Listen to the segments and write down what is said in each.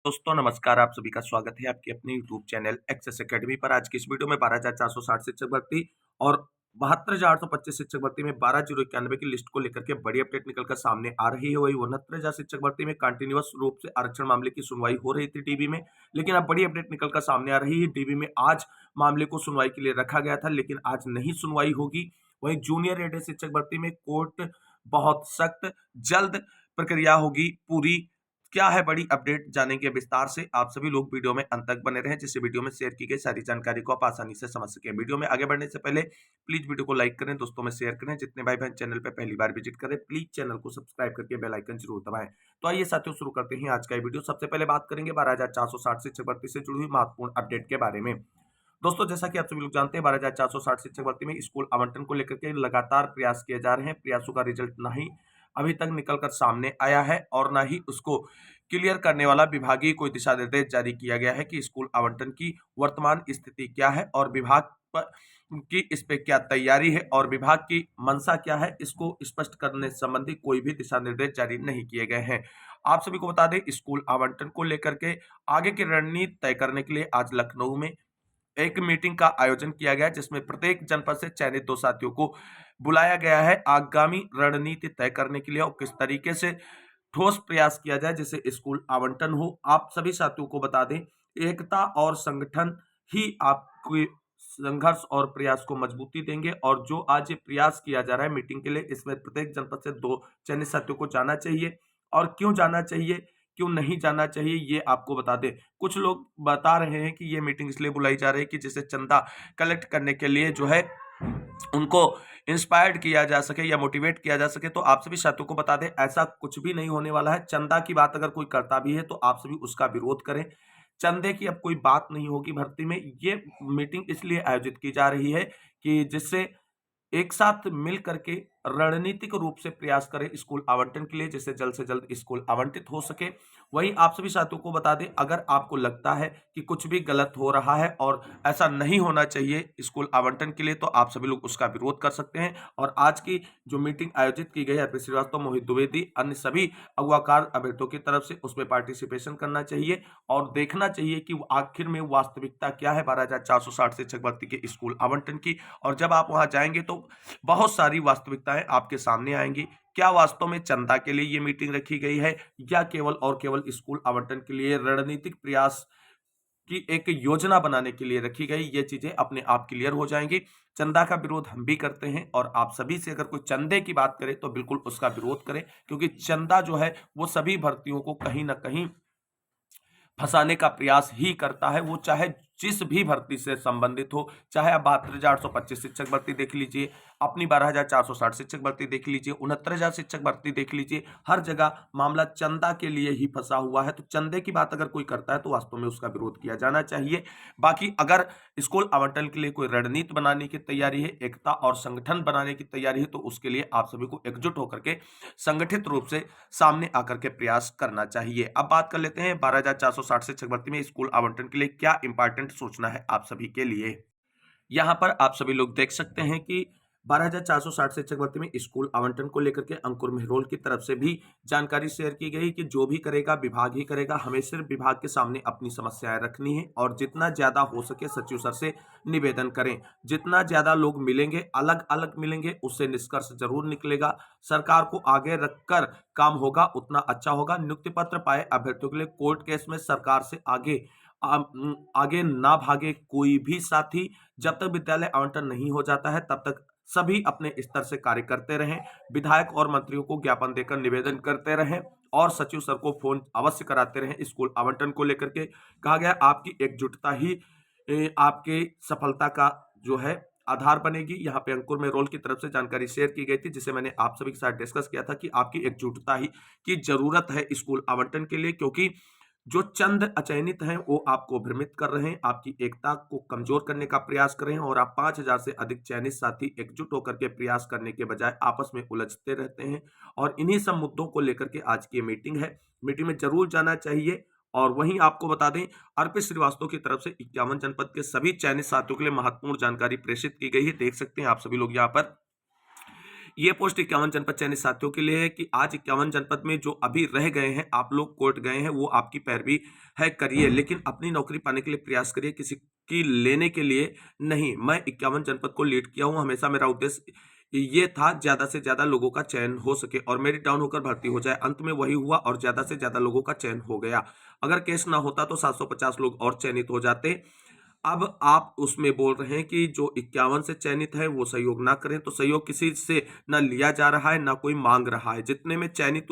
दोस्तों नमस्कार, आप सभी का स्वागत है आपके अपने यूट्यूब चैनल एक्सेस एकेडमी पर। आज की इस वीडियो में 12,460 शिक्षक भर्ती और 72,825 शिक्षक भर्ती में 12,091 की लिस्ट को लेकर के बड़ी अपडेट निकलकर सामने आ रही है। वही 69,000 शिक्षक भर्ती में कंटिन्यूअस रूप से आरक्षण मामले की सुनवाई हो रही थी डीबी में, लेकिन अब बड़ी अपडेट निकलकर सामने आ रही है। डीबी में आज मामले को सुनवाई के लिए रखा गया था, लेकिन आज नहीं सुनवाई होगी। वहीं जूनियर एडेड शिक्षक भर्ती में कोर्ट बहुत सख्त, जल्द प्रक्रिया होगी पूरी। क्या है बड़ी अपडेट, जानेंगे विस्तार से। आप सभी लोग वीडियो में अंत तक बने रहें, जिससे वीडियो में शेयर की गई सारी जानकारी को आप आसानी से समझ सकें। वीडियो में आगे बढ़ने से पहले प्लीज वीडियो को लाइक करें, दोस्तों में शेयर करें। जितने भाई बहन चैनल पर पहली बार विजिट करें, प्लीज चैनल को सब्सक्राइब करके बेल आइकन जरूर दबाएं। तो आइए साथियों, शुरू करते हैं आज का वीडियो। सबसे पहले बात करेंगे 12,460 शिक्षक भर्ती से जुड़ी हुई महत्वपूर्ण अपडेट के बारे में। दोस्तों, जैसा कि आप सभी लोग जानते हैं, 12,460 शिक्षक भर्ती में स्कूल आवंटन को लेकर के लगातार प्रयास किए जा रहे हैं। प्रयासों का रिजल्ट नहीं अभी तक निकलकर सामने आया है और ना ही उसको क्लियर करने वाला विभागीय कोई दिशा निर्देश जारी किया गया है कि स्कूल आवंटन की वर्तमान स्थिति क्या है और विभाग की इस पे क्या तैयारी है और विभाग की मंशा क्या है, इसको स्पष्ट करने संबंधी कोई भी दिशा निर्देश जारी नहीं किए गए हैं। आप सभी को बता दें, स्कूल आवंटन को लेकर के आगे की रणनीति तय करने के लिए आज लखनऊ में एक मीटिंग का आयोजन किया गया, जिसमें प्रत्येक जनपद से चयनित 2 साथियों को बुलाया गया है आगामी रणनीति तय करने के लिए और किस तरीके से ठोस प्रयास किया जाए जिससे स्कूल आवंटन हो। आप सभी साथियों को बता दें, एकता और संगठन ही आपके संघर्ष और प्रयास को मजबूती देंगे। और जो आज ये प्रयास किया जा रहा है मीटिंग के लिए, इसमें प्रत्येक जनपद से 2 चयनित साथियों को जाना चाहिए। और क्यों जाना चाहिए, क्यों नहीं जाना चाहिए, ये आपको बता दें। कुछ लोग बता रहे हैं कि ये मीटिंग इसलिए बुलाई जा रही है कि जिससे चंदा कलेक्ट करने के लिए जो है उनको इंस्पायर्ड किया जा सके या मोटिवेट किया जा सके। तो आप सभी साथियों को बता दें, ऐसा कुछ भी नहीं होने वाला है। चंदा की बात अगर कोई करता भी है तो आप सभी उसका विरोध करें। चंदे की अब कोई बात नहीं होगी भर्ती में। ये मीटिंग इसलिए आयोजित की जा रही है कि जिससे एक साथ मिल करके रणनीतिक रूप से प्रयास करें स्कूल आवंटन के लिए, जिससे जल्द से जल्द स्कूल आवंटित हो सके। वहीं आप सभी साथियों को बता दें, अगर आपको लगता है कि कुछ भी गलत हो रहा है और ऐसा नहीं होना चाहिए स्कूल आवंटन के लिए, तो आप सभी लोग उसका विरोध कर सकते हैं। और आज की जो मीटिंग आयोजित की गई है, अर्पित श्रीवास्तव, मोहित द्विवेदी, अन्य सभी अगुवाकार अभ्यर्थियों की तरफ से, उसमें पार्टिसिपेशन करना चाहिए और देखना चाहिए कि आखिर में वास्तविकता क्या है 12,460 शिक्षक भर्ती के स्कूल आवंटन की। और जब आप वहां जाएंगे तो बहुत सारी वास्तविकताएं आपके सामने आएंगी। क्या वास्तव में चंदा के लिए ये मीटिंग रखी गई है या केवल और केवल स्कूल आवंटन के लिए रणनीतिक प्रयास की एक योजना बनाने के लिए रखी गई, ये चीजें अपने आप क्लियर हो जाएंगी। चंदा का विरोध हम भी करते हैं और आप सभी से अगर कोई चंदे की बात करे तो बिल्कुल उसका विरोध करें, क्योंकि चंदा जो है वो सभी भर्तियों को कहीं ना कहीं फंसाने का प्रयास ही करता है। वो चाहे जिस भी भर्ती से संबंधित हो, चाहे आप 72,825 शिक्षक भर्ती देख लीजिए, अपनी 12,460 शिक्षक भर्ती देख लीजिए, 69,000 शिक्षक भर्ती देख लीजिए, हर जगह मामला चंदा के लिए ही फंसा हुआ है। तो चंदे की बात अगर कोई करता है तो वास्तव में उसका विरोध किया जाना चाहिए। बाकी अगर स्कूल आवंटन के लिए कोई रणनीति बनाने की तैयारी है, एकता और संगठन बनाने की तैयारी है, तो उसके लिए आप सभी को एकजुट होकर के संगठित रूप से सामने आकर के प्रयास करना चाहिए। अब बात कर लेते हैं 12,460 शिक्षक भर्ती में स्कूल आवंटन के लिए क्या इंपॉर्टेंट सोचना है आप सभी के लिए। यहाँ पर आप सभी लोग देख सकते हैं कि 12,460 शिक्षक भर्ती में स्कूल आवंटन को लेकर के अंकुर मेहरोल की तरफ से भी जानकारी शेयर की गई कि जो भी करेगा विभाग ही करेगा। हमें सिर्फ विभाग के सामने अपनी समस्याएं रखनी है और जितना ज्यादा हो सके सचिव सर से निवेदन करें। जितना ज्यादा लोग मिलेंगे, अलग अलग मिलेंगे, उससे निष्कर्ष जरूर निकलेगा। सरकार को आगे रखकर काम होगा, उतना अच्छा होगा। नियुक्ति पत्र पाए अभ्यर्थियों के लिए कोर्ट केस में सरकार से आगे ना भागे कोई भी साथी। जब तक विद्यालय आवंटन नहीं हो जाता है तब तक सभी अपने स्तर से कार्य करते रहें। विधायक और मंत्रियों को ज्ञापन देकर निवेदन करते रहें और सचिव सर को फोन अवश्य कराते रहें। स्कूल आवंटन को लेकर के कहा गया, आपकी एकजुटता ही आपके सफलता का जो है आधार बनेगी। यहाँ पे अंकुर मेहरोल की तरफ से जानकारी शेयर की गई थी, जिसे मैंने आप सभी के साथ डिस्कस किया था कि आपकी एकजुटता ही की जरूरत है स्कूल आवंटन के लिए, क्योंकि जो चंद अचयनित हैं वो आपको भ्रमित कर रहे हैं, आपकी एकता को कमजोर करने का प्रयास कर रहे हैं और आप 5,000 से अधिक चयनित साथी एकजुट होकर के प्रयास करने के बजाय आपस में उलझते रहते हैं। और इन्हीं सब मुद्दों को लेकर के आज की मीटिंग है, मीटिंग में जरूर जाना चाहिए। और वहीं आपको बता दें, अर्पित श्रीवास्तव की तरफ से 51 जनपद के सभी चयनित साथियों के लिए महत्वपूर्ण जानकारी प्रेषित की गई है। देख सकते हैं आप सभी लोग यहाँ पर ये पोस्ट 51 जनपद चयनित साथियों के लिए है कि आज 51 जनपद में जो अभी रह गए हैं, आप लोग कोर्ट गए हैं, वो आपकी पैरवी है, करिए, लेकिन अपनी नौकरी पाने के लिए प्रयास करिए, किसी की लेने के लिए नहीं। मैं 51 जनपद को लीड किया हूँ, हमेशा मेरा उद्देश्य ये था ज्यादा से ज्यादा लोगों का चयन हो सके और मेरिट डाउन होकर भर्ती हो जाए। अंत में वही हुआ और ज्यादा से ज्यादा लोगों का चयन हो गया। अगर केस ना होता तो 750 लोग और चयनित हो जाते। अब आप उसमें बोल रहे हैं कि जो 51 से चयनित है वो सहयोग ना करें, तो सहयोग किसी से ना लिया जा रहा है, ना कोई मांग रहा है। जितने में चयनित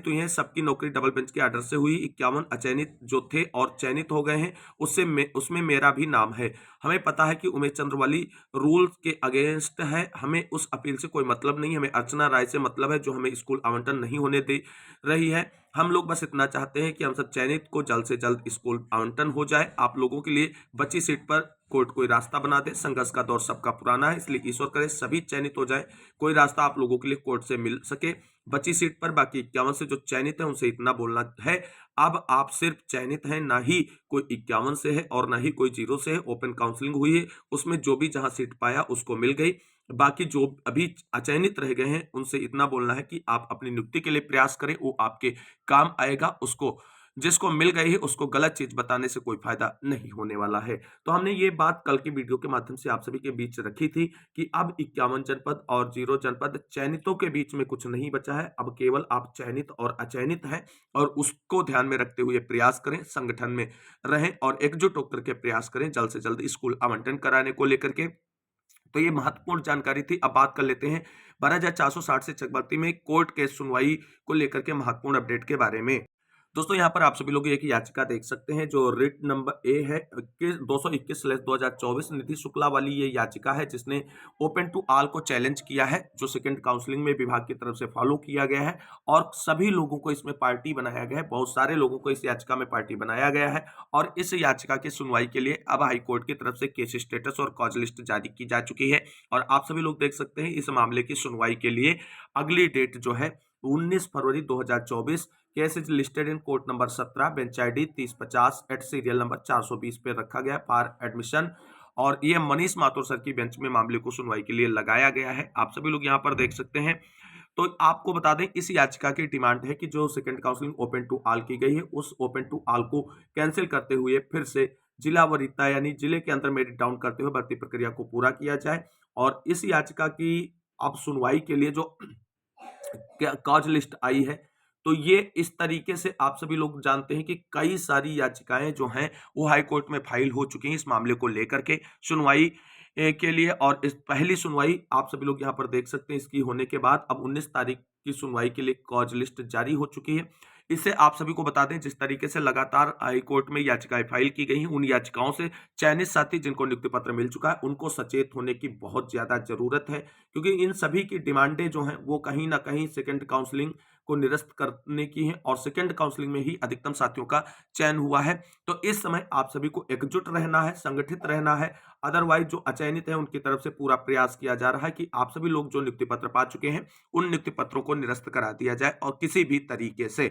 हुए हैं सबकी नौकरी डबल बेंच के आर्डर से हुई। 51 अचयनित जो थे और चयनित हो गए हैं, उसमें मेरा भी नाम है। हमें पता है कि उमेश चंद्रवाली रूल के अगेंस्ट है, हमें उस अपील से कोई मतलब नहीं है। हमें अर्चना राय से मतलब है, जो हमें स्कूल आवंटन नहीं होने दे रही है। हम लोग बस इतना चाहते हैं कि हम सब चयनित को जल्द से जल्द स्कूल आवंटन हो जाए। आप लोगों के लिए बची सीट पर कोर्ट कोई रास्ता बना दे। संघर्ष का दौर सबका पुराना है, इसलिए ईश्वर करे सभी चयनित हो जाए, कोई रास्ता आप लोगों के लिए कोर्ट से मिल सके बची सीट पर। बाकी 51 से जो चयनित है उनसे इतना बोलना है, अब आप सिर्फ चयनित हैं, ना ही कोई 51 से है और ना ही कोई 0 से है। ओपन काउंसलिंग हुई है, उसमें जो भी जहां सीट पाया उसको मिल गई। बाकी जो अभी अचयनित रह गए हैं उनसे इतना बोलना है कि आप अपनी नियुक्ति के लिए प्रयास करें, वो आपके काम आएगा। उसको जिसको मिल गई है उसको गलत चीज बताने से कोई फायदा नहीं होने वाला है। तो हमने ये बात कल की वीडियो के माध्यम से आप सभी के बीच रखी थी कि अब 51 जनपद और 0 जनपद चयनितों के बीच में कुछ नहीं बचा है। अब केवल आप चयनित और अचयनित हैं और उसको ध्यान में रखते हुए प्रयास करें, संगठन में रहें और एकजुट होकर के प्रयास करें जल्द से जल्द स्कूल आवंटन कराने को लेकर के। तो ये महत्वपूर्ण जानकारी थी। अब बात कर लेते हैं 12,460 शिक्षक भर्ती में कोर्ट केस सुनवाई को लेकर के महत्वपूर्ण अपडेट के बारे में। दोस्तों यहाँ पर आप सभी लोग एक याचिका देख सकते हैं जो रिट नंबर ए है 221/2024 निधि शुक्ला वाली ये याचिका है, जिसने ओपन टू ऑल को चैलेंज किया है, जो सेकंड काउंसलिंग में विभाग की तरफ से फॉलो किया गया है और सभी लोगों को इसमें पार्टी बनाया गया है। बहुत सारे लोगों को इस याचिका में पार्टी बनाया गया है और इस याचिका की सुनवाई के लिए अब हाईकोर्ट की तरफ से केस स्टेटस और कॉज लिस्ट जारी की जा चुकी है और आप सभी लोग देख सकते हैं इस मामले की सुनवाई के लिए अगली डेट जो है 19 फरवरी 2024। Case is listed in court number 17 bench ID 3050 at serial number 420 पे रखा गया फॉर एडमिशन और ये मनीष माथुर सर की बेंच में मामले को सुनवाई के लिए लगाया गया है। आप सभी लोग यहाँ पर देख सकते हैं। तो आपको बता दें इस याचिका की डिमांड है कि जो second counselling open to all की गई है उस ओपन टू ऑल को कैंसिल करते हुए फिर से जिला वरीयता यानी जिले के अंदर मेरिट डाउन करते हुए भर्ती प्रक्रिया को पूरा किया जाए। और इस याचिका की अब सुनवाई के लिए जो कॉज लिस्ट आई है, तो ये इस तरीके से आप सभी लोग जानते हैं कि कई सारी याचिकाएं जो हैं वो हाई कोर्ट में फाइल हो चुकी हैं इस मामले को लेकर के सुनवाई के लिए। और इस पहली सुनवाई आप सभी लोग यहाँ पर देख सकते हैं, इसकी होने के बाद अब 19 तारीख की सुनवाई के लिए कॉज लिस्ट जारी हो चुकी है। इससे आप सभी को बता दें जिस तरीके से लगातार हाई कोर्ट में याचिकाएं फाइल की गई हैं, उन याचिकाओं से चयनित साथी जिनको नियुक्ति पत्र मिल चुका है उनको सचेत होने की बहुत ज्यादा जरूरत है, क्योंकि इन सभी की डिमांडें जो हैं वो कहीं ना कहीं सेकंड काउंसलिंग को निरस्त करने की है और सेकंड काउंसलिंग में ही अधिकतम साथियों का चयन हुआ है। तो इस समय आप सभी को एकजुट रहना है, संगठित रहना है। अदरवाइज जो अचयनित है उनकी तरफ से पूरा प्रयास किया जा रहा है कि आप सभी लोग जो नियुक्ति पत्र पा चुके हैं उन नियुक्ति पत्रों को निरस्त करा दिया जाए और किसी भी तरीके से।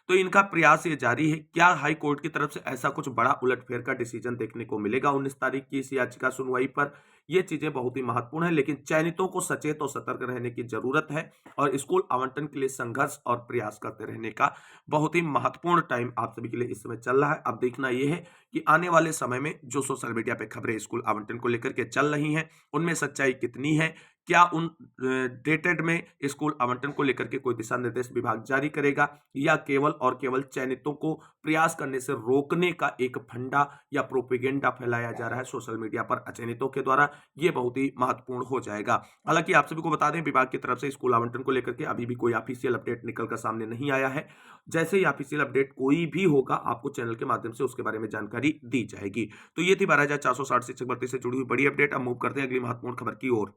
तो इनका प्रयास ये जारी है। क्या हाई कोर्ट की तरफ से ऐसा कुछ बड़ा उलटफेर का डिसीजन देखने को मिलेगा 19 तारीख की इस याचिका सुनवाई पर? ये चीजें बहुत ही महत्वपूर्ण है, लेकिन चयनितों को सचेत और सतर्क रहने की जरूरत है और स्कूल आवंटन के लिए संघर्ष और प्रयास करते रहने का बहुत ही महत्वपूर्ण टाइम आप सभी के लिए इस समय चल रहा है। अब देखना यह है कि आने वाले समय में जो सोशल मीडिया पे खबरें स्कूल आवंटन को लेकर के चल रही हैं उनमें सच्चाई कितनी है। क्या उन डेटेड में स्कूल आवंटन को लेकर के कोई दिशा निर्देश विभाग जारी करेगा या केवल और केवल चयनितों को प्रयास करने से रोकने का एक फंडा या प्रोपेगेंडा फैलाया जा रहा है सोशल मीडिया पर अचयनितों के द्वारा? ये बहुत ही महत्वपूर्ण हो जाएगा। हालांकि आप सभी को बता दें विभाग की तरफ से स्कूल आवंटन को लेकर के अभी भी कोई ऑफिशियल अपडेट निकल कर सामने नहीं आया है। जैसे ही ऑफिशियल अपडेट कोई भी होगा आपको चैनल के माध्यम से उसके बारे में जानकारी दी जाएगी। तो ये थी 12,460 शिक्षक भर्ती से जुड़ी हुई बड़ी अपडेट। अब मूव करते हैं अगली महत्वपूर्ण खबर की ओर।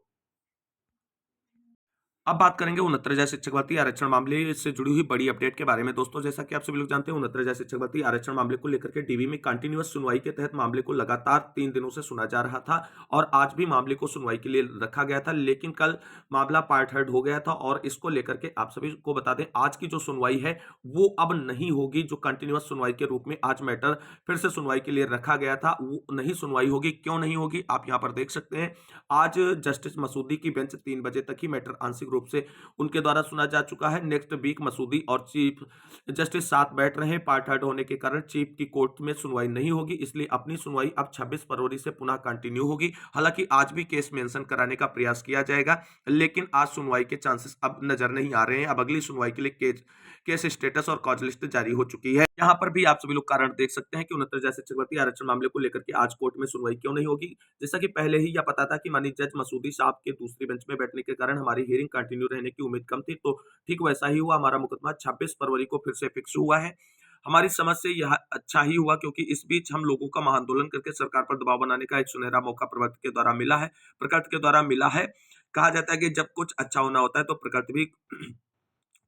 अब बात करेंगे 69,000 शिक्षक भर्ती आरक्षण मामले से जुड़ी हुई बड़ी अपडेट के बारे में। दोस्तों, जैसा कि आप सभी लोग जानते हैं, 69,000 शिक्षक भर्ती आरक्षण मामले को लेकर के डीवी में कंटिन्यूअस सुनवाई के तहत मामले को लगातार 3 दिनों से सुना जा रहा था और आज भी मामले को सुनवाई के लिए रखा गया था। लेकिन कल मामला पार्ट हर्ड हो गया था और इसको लेकर के आप सभी को बता दें, आज की जो सुनवाई है वो अब नहीं होगी। जो कंटिन्यूअस सुनवाई के रूप में आज मैटर फिर से सुनवाई के लिए रखा गया था, वो नहीं सुनवाई होगी। क्यों नहीं होगी, आप यहाँ पर देख सकते हैं। आज जस्टिस मसूदी की बेंच 3 बजे तक ही मैटर आंशिक रूप से उनके द्वारा सुना जा चुका है। नेक्स्ट वीक मसूदी और चीफ जस्टिस साथ बैठ रहे हैं। पार्ट हर्ड होने के कारण चीफ की कोर्ट में सुनवाई नहीं होगी, इसलिए अपनी सुनवाई अब 26 फरवरी से पुनः कंटिन्यू होगी। हालांकि आज भी केस मेंशन कराने का प्रयास किया जाएगा, लेकिन आज सुनवाई के चांसेस अब नजर नहीं आ रहे हैं। अब अगली सुनवाई के लिए केस स्टेटस और कॉज लिस्ट जारी हो चुकी है। यहाँ पर भी आप सभी लोग कारण देख सकते हैं कि 69,000 शिक्षक भर्ती आरक्षण मामले को लेकर के आज कोर्ट में सुनवाई क्यों नहीं होगी। जैसा कि पहले ही यह पता था कि माननीय जज मसूदी साहब के दूसरी बेंच में बैठने के कारण हमारी हियरिंग कंटिन्यू रहने की उम्मीद कम थी, तो ठीक वैसा ही हुआ। हमारा मुकदमा 26 फरवरी को फिर से फिक्स हुआ है। हमारी समझ से यह अच्छा ही हुआ, क्योंकि इस बीच हम लोगों का महाआंदोलन करके सरकार पर दबाव बनाने का एक सुनहरा मौका प्रकृति के द्वारा मिला है। कहा जाता है कि जब कुछ अच्छा होना होता है तो प्रकृति भी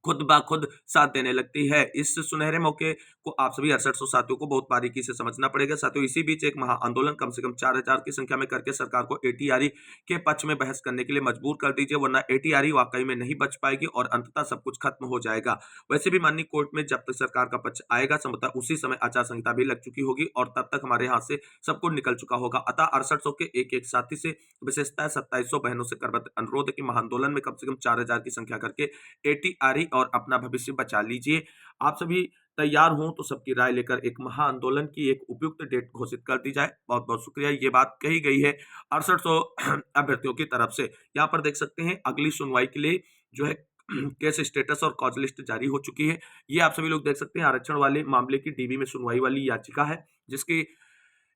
खुद ब खुद साथ देने लगती है। इस सुनहरे मौके को आप सभी 6800 साथियों को बहुत बारीकी से समझना पड़ेगा। साथियों, इसी बीच एक महाआंदोलन कम से कम 4000 की संख्या में करके सरकार को एटीआरई के पक्ष में बहस करने के लिए मजबूर कर दीजिए, वरना एटीआरई वाकई में नहीं बच पाएगी और अंततः सब कुछ खत्म हो जाएगा। वैसे भी माननीय कोर्ट में जब तक सरकार का पक्ष आएगा, संभवतः उसी समय आचार संहिता भी लग चुकी होगी और तब तक हमारे हाथ से सब कुछ निकल चुका होगा। अतः 6800 के एक एक साथी से, विशेषतः 2700 बहनों से कर अनुरोध है कि महाआंदोलन में कम से कम 4000 की संख्या करके एटीआरई और अपना भविष्य बचा लीजिए। आप सभी तैयार हों तो सबकी राय लेकर एक महाआंदोलन की एक उपयुक्त डेट घोषित कर दी जाए। बहुत बहुत शुक्रिया। ये बात कही गई है 6800 अभ्यर्थियों की तरफ से। यहाँ पर देख सकते हैं अगली सुनवाई के लिए जो है केस स्टेटस और कॉज लिस्ट जारी हो चुकी है। ये आप सभी लोग देख सकते हैं आरक्षण वाले मामले की डीबी में सुनवाई वाली याचिका है, जिसकी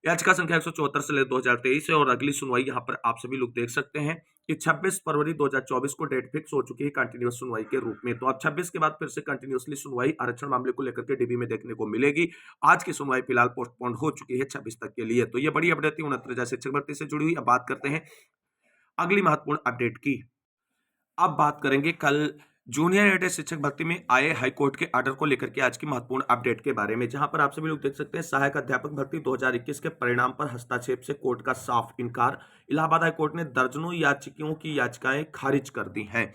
याचिका संख्या 174 से 2023 है और अगली सुनवाई यहाँ पर आप सभी लोग देख सकते हैं कि 26 फरवरी 2024 को डेट फिक्स हो चुकी है कंटिन्यूअस सुनवाई के रूप में। तो अब 26 के बाद फिर से कंटिन्यूअसली सुनवाई आरक्षण मामले को लेकर के डीबी में देखने को मिलेगी। आज की सुनवाई फिलहाल पोस्टपोन हो चुकी है 26 तक के लिए। तो ये बड़ी अपडेट थी 69,000 शिक्षक भर्ती से जुड़ी हुई। अब बात करते हैं अगली महत्वपूर्ण अपडेट की। अब बात करेंगे कल जूनियर एडेड शिक्षक भर्ती में आए हाईकोर्ट के ऑर्डर को लेकर के आज की महत्वपूर्ण अपडेट के बारे में, जहां पर आप सभी लोग देख सकते हैं सहायक अध्यापक भर्ती 2021 के परिणाम पर हस्तक्षेप से कोर्ट का साफ इनकार। इलाहाबाद हाईकोर्ट ने दर्जनों याचिकाओं की याचिकाएं खारिज कर दी हैं।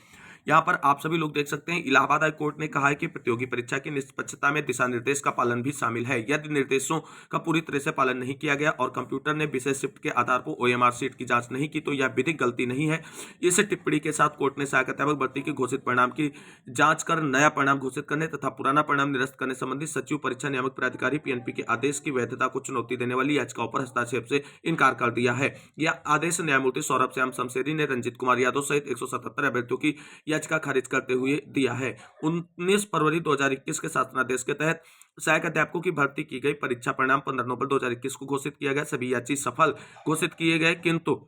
यहां पर आप सभी लोग देख सकते हैं इलाहाबाद हाईकोर्ट ने कहा है कि प्रतियोगी परीक्षा की निष्पक्षता में दिशा निर्देश का पालन भी शामिल है। यदि निर्देशों का पूरी तरह से पालन नहीं किया गया और कंप्यूटर ने विषय शिफ्ट के आधार पर ओएमआर सीट की जांच नहीं की तो यह विधिक गलती नहीं है। इस टिप्पणी के साथ कोर्ट ने सहायक अध्यापक भर्ती की घोषित परिणाम की जांच कर नया परिणाम घोषित करने तथा पुराना परिणाम निरस्त करने संबंधी सचिव परीक्षा नियामक प्राधिकारी पीएनपी के आदेश की वैधता को चुनौती देने वाली याचिकाओं पर हस्तक्षेप से इनकार कर दिया है। यह आदेश न्यायमूर्ति सौरभ श्याम शमशेरी ने रंजीत कुमार यादव सहित 177 अभ्यर्थियों की याचिका खारिज करते हुए दिया है। 19 फरवरी 2021 के शासनादेश के तहत सहायक अध्यापकों की भर्ती की गई परीक्षा परिणाम 15 नवंबर 2021 को घोषित किया गया। सभी याची सफल घोषित किए गए, किंतु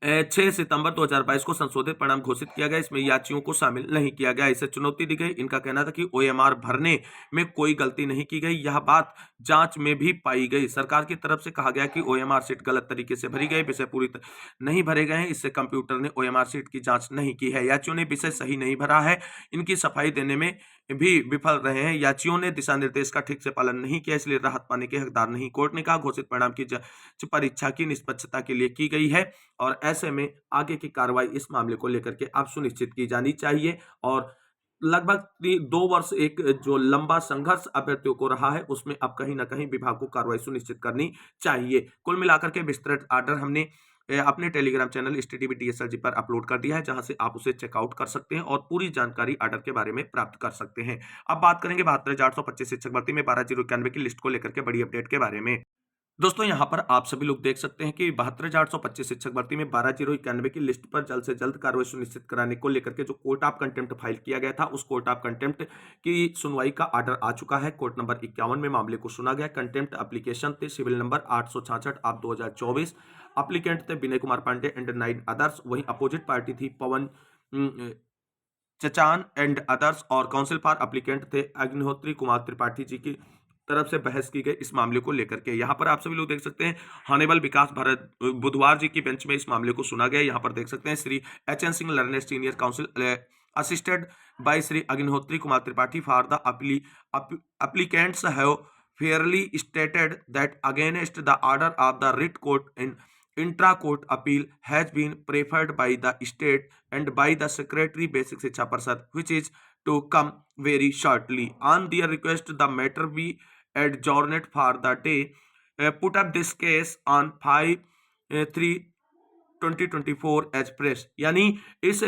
6 सितंबर 2022 को संशोधित परिणाम घोषित किया गया। इसमें याचियों को शामिल नहीं किया गया। इसे चुनौती दी गई। इनका कहना था कि ओएमआर भरने में कोई गलती नहीं की गई। यह बात जांच में भी पाई गई। सरकार की तरफ से कहा गया कि ओएमआर सीट गलत तरीके से भरी गई, विषय पूरी नहीं भरे गए हैं। इससे कंप्यूटर ने ओएमआर सीट की जांच नहीं की है। याचियों ने विषय सही नहीं भरा है, इनकी सफाई देने में भी विफल रहे हैं। याचियों ने दिशा निर्देश का ठीक से पालन नहीं किया, इसलिए राहत पाने के हकदार नहीं। कोर्ट ने कहा घोषित परिणाम की जांच परीक्षा की निष्पक्षता के लिए की गई है और ऐसे में आगे की कार्रवाई इस मामले को लेकर के अब सुनिश्चित की जानी चाहिए। और लगभग 2 वर्ष एक जो लंबा संघर्ष अभ्यर्थियों को रहा है, उसमें अब कहीं ना कहीं विभाग को कार्रवाई सुनिश्चित करनी चाहिए। कुल मिलाकर के विस्तृत आर्डर हमने अपने टेलीग्राम चैनल STTV TSLG पर अपलोड कर दिया है, जहां से आप उसे चेकआउट कर सकते हैं और पूरी जानकारी आर्डर के बारे में प्राप्त कर सकते हैं। अब बात करेंगे 72,425 शिक्षक भर्ती में 12,091 की लिस्ट को लेकर के बड़ी अपडेट के बारे में। दोस्तों, यहाँ पर आप सभी लोग देख सकते हैं कि 72,825 शिक्षक भर्ती में 12,091 की लिस्ट पर जल्द से जल्द कार्रवाई सुनिश्चित कराने को लेकर के जो कोर्ट ऑफ कंटेम्प्ट फाइल किया गया था, उस कोर्ट ऑफ कंटेम्प्ट की सुनवाई का ऑर्डर आ चुका है। कोर्ट नंबर 51 में मामले को सुना गया। कंटेम्प्ट एप्लीकेशन थे सिविल नंबर 866 ऑफ 2024। अप्लीकेंट थे विनय कुमार पांडे एंड 9 अदर्स। वहीं अपोजिट पार्टी थी पवन चचान एंड अदर्स और काउंसिल फॉर अप्लीकेंट थे अग्निहोत्री कुमार त्रिपाठी जी की तरफ से बहस की गई इस मामले को लेकर के। यहाँ पर आप सभी लोग देख सकते हैं हॉनेबल विकास भारत बुधवार जी की बेंच में इस मामले को सुना गया। यहाँ पर देख सकते हैं Shri HN Singh learned senior council assisted by Shri Agnihotri Kumar Tripathi for the applicants have fairly stated that against the order of the writ court in intra-court appeal has been preferred by the state and by the secretary basic shiksha parshad, which is to come very shortly. On their request, the matter be adjourned for the day. Put up this case on 5/3/2024 as prayed. यानी इस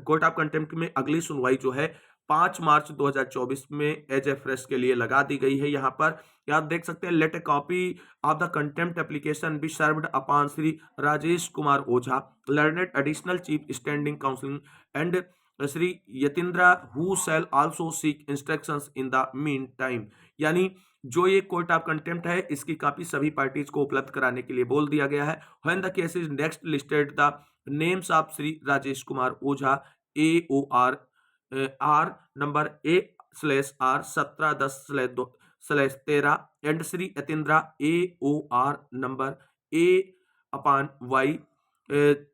court of contempt में अगली सुनवाई जो है 5 मार्च 2024 में as a fresh के लिए लगा दी गई है। यहाँ पर आप देख सकते हैं let a copy of the contempt application be served upon Shri Rajesh Kumar Ojha learned additional chief standing counsel and Shri Yatindra who shall also seek instructions in the mean time. यानी जो ये कोर्ट ऑफ कंटेम्प्ट है इसकी कॉपी सभी पार्टीज को उपलब्ध कराने के लिए बोल दिया गया है। When the case is next listed the names of Shri Rajesh Kumar Ojha AOR R number A/R 17/10/13 and Shri Yatindra AOR number A/Y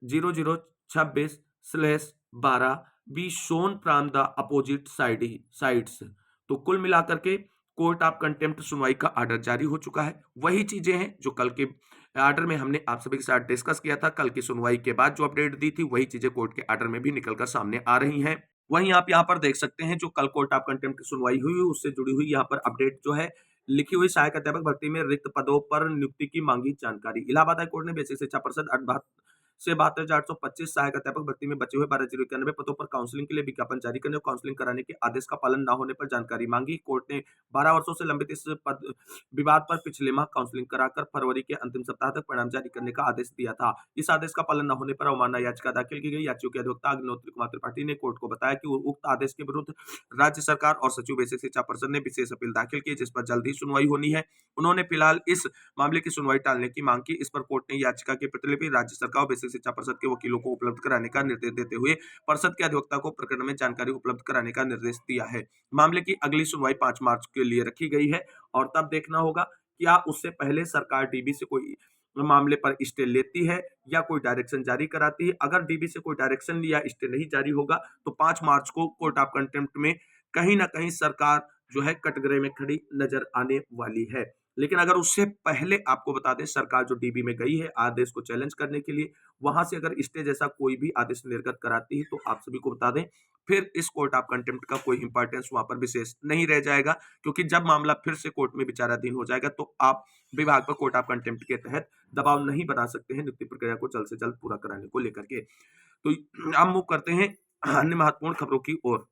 0026/12 be shown from the opposite sides. तो कुल मिलाकर के कोर्ट ऑफ कंटेम्प्ट सुनवाई का ऑर्डर जारी हो चुका है। वही चीजें हैं जो कल के ऑर्डर में हमने आप सभी के साथ डिस्कस किया था। कल की सुनवाई के बाद जो अपडेट दी थी वही चीजें कोर्ट के ऑर्डर में भी निकलकर सामने आ रही हैं। वहीं आप यहाँ पर देख सकते हैं जो कल कोर्ट ऑफ कंटेम्प्ट की सुनवाई हुई उससे जुड़ी हुई यहाँ पर अपडेट जो है लिखी हुई सहायक अध्यापक भर्ती में रिक्त पदों पर नियुक्ति की मांगी जानकारी। इलाहाबाद हाई कोर्ट ने बेसिक शिक्षा परिषद 72,825 सहायक अध्यापक भर्ती में बचे हुए 12,091 पदों पर काउंसलिंग के लिए विज्ञापन जारी करने और काउंसलिंग कराने के आदेश का पालन न होने पर जानकारी मांगी। कोर्ट ने 12 वर्षों से लंबित इस पद विवाद पर पिछले माह काउंसलिंग कराकर फरवरी के अंतिम सप्ताह तक परिणाम जारी करने का आदेश दिया था। इस आदेश का पालन न होने पर अवमानना याचिका दाखिल की गई। याचिका के अधिवक्ता अग्निहोत्री कुमार त्रिपाठी ने कोर्ट को बताया कि उक्त आदेश के विरुद्ध राज्य सरकार और सचिव बेसिक शिक्षा परिषद ने विशेष अपील दाखिल की जिस पर जल्द ही सुनवाई होनी है। उन्होंने फिलहाल इस मामले की सुनवाई टालने की मांग की। इस पर कोर्ट ने याचिका की प्रतिलिपि राज्य सरकार और बेसिक शिक्षा परिषद के वकीलों को उपलब्ध कराने का निर्देश देते हुए परिषद के अधिवक्ता को प्रकरण में जानकारी उपलब्ध कराने का निर्देश दिया है। मामले की अगली सुनवाई 5 मार्च के लिए रखी गई है और तब देखना होगा क्या उससे पहले सरकार डीबी से कोई मामले पर स्टे लेती है या कोई डायरेक्शन जारी कराती है। अगर डीबी से कोई डायरेक्शन या स्टे नहीं जारी होगा तो 5 मार्च को कोर्ट ऑफ कंटेम्प्ट में कहीं ना कहीं सरकार जो है कटघरे में खड़ी नजर आने वाली है। लेकिन अगर उससे पहले आपको बता दें सरकार जो डीबी में गई है आदेश को चैलेंज करने के लिए वहां से अगर स्टे जैसा कोई भी आदेश निर्गत कराती है तो आप सभी को बता दें फिर इस कोर्ट ऑफ कंटेम्प्ट का कोई इंपॉर्टेंस वहां पर विशेष नहीं रह जाएगा, क्योंकि जब मामला फिर से कोर्ट में विचाराधीन हो जाएगा तो आप विभाग पर कोर्ट ऑफ कंटेम्प्ट के तहत दबाव नहीं बना सकते हैं नियुक्ति प्रक्रिया को जल्द से जल्द पूरा कराने को लेकर के। तो हम मूव करते हैं अन्य महत्वपूर्ण खबरों की ओर।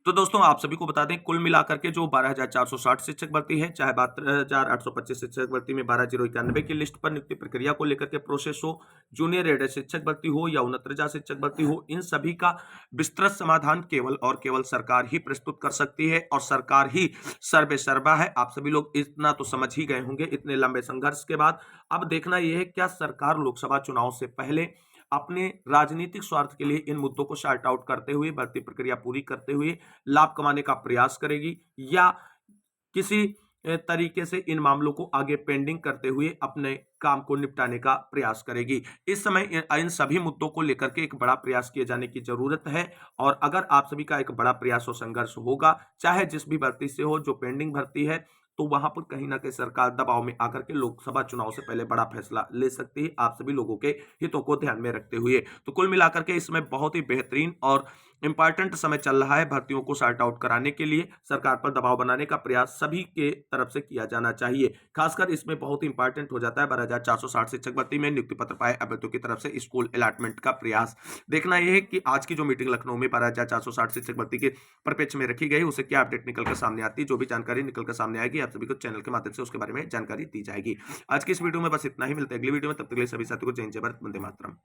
तो दोस्तों आप सभी को बता दें कुल मिलाकर के जो 12,460 शिक्षक भर्ती है चाहे 72,825 शिक्षक भर्ती में 12,091 की लिस्ट पर नियुक्ति प्रक्रिया को लेकर के प्रोसेस हो, जूनियर एडेड शिक्षक भर्ती हो या उन्नतजा शिक्षक भर्ती हो, इन सभी का विस्तृत समाधान केवल और केवल सरकार ही प्रस्तुत कर सकती है और सरकार ही सर्वे सर्वा है। आप सभी लोग इतना तो समझ ही गए होंगे इतने लंबे संघर्ष के बाद। अब देखना यह है क्या सरकार लोकसभा चुनाव से पहले अपने राजनीतिक स्वार्थ के लिए इन मुद्दों को शार्ट आउट करते हुए भर्ती प्रक्रिया पूरी करते हुए लाभ कमाने का प्रयास करेगी या किसी तरीके से इन मामलों को आगे पेंडिंग करते हुए अपने काम को निपटाने का प्रयास करेगी। इस समय इन सभी मुद्दों को लेकर के एक बड़ा प्रयास किए जाने की जरूरत है और अगर आप सभी का एक बड़ा प्रयास और संघर्ष होगा चाहे जिस भी भर्ती से हो जो पेंडिंग भर्ती है तो वहां पर कहीं ना कहीं सरकार दबाव में आकर के लोकसभा चुनाव से पहले बड़ा फैसला ले सकती है आप सभी लोगों के हितों को ध्यान में रखते हुए। तो कुल मिलाकर के इसमें बहुत ही बेहतरीन और इंपॉर्टेंट समय चल रहा है भर्तियों को सॉर्ट आउट कराने के लिए सरकार पर दबाव बनाने का प्रयास सभी के तरफ से किया जाना चाहिए। खासकर इसमें बहुत ही इंपॉर्टेंट हो जाता है 12,460 शिक्षक भर्ती में नियुक्ति पत्र पाए अभ्यर्थियों की तरफ से स्कूल अलॉटमेंट का प्रयास। देखना यह है कि आज की जो मीटिंग लखनऊ में 12,460 शिक्षक भर्ती के परिप्रेक्ष्य में रखी गई उसे क्या अपडेट निकलकर सामने आती है। जो भी जानकारी निकलकर सामने आएगी आप सभी को चैनल के माध्यम से उसके बारे में जानकारी दी जाएगी। आज की इस वीडियो में बस इतना ही, मिलते हैं अगली वीडियो में, तब तक के लिए सभी साथियों को जय हिंद जय भारत, वंदे मातरम।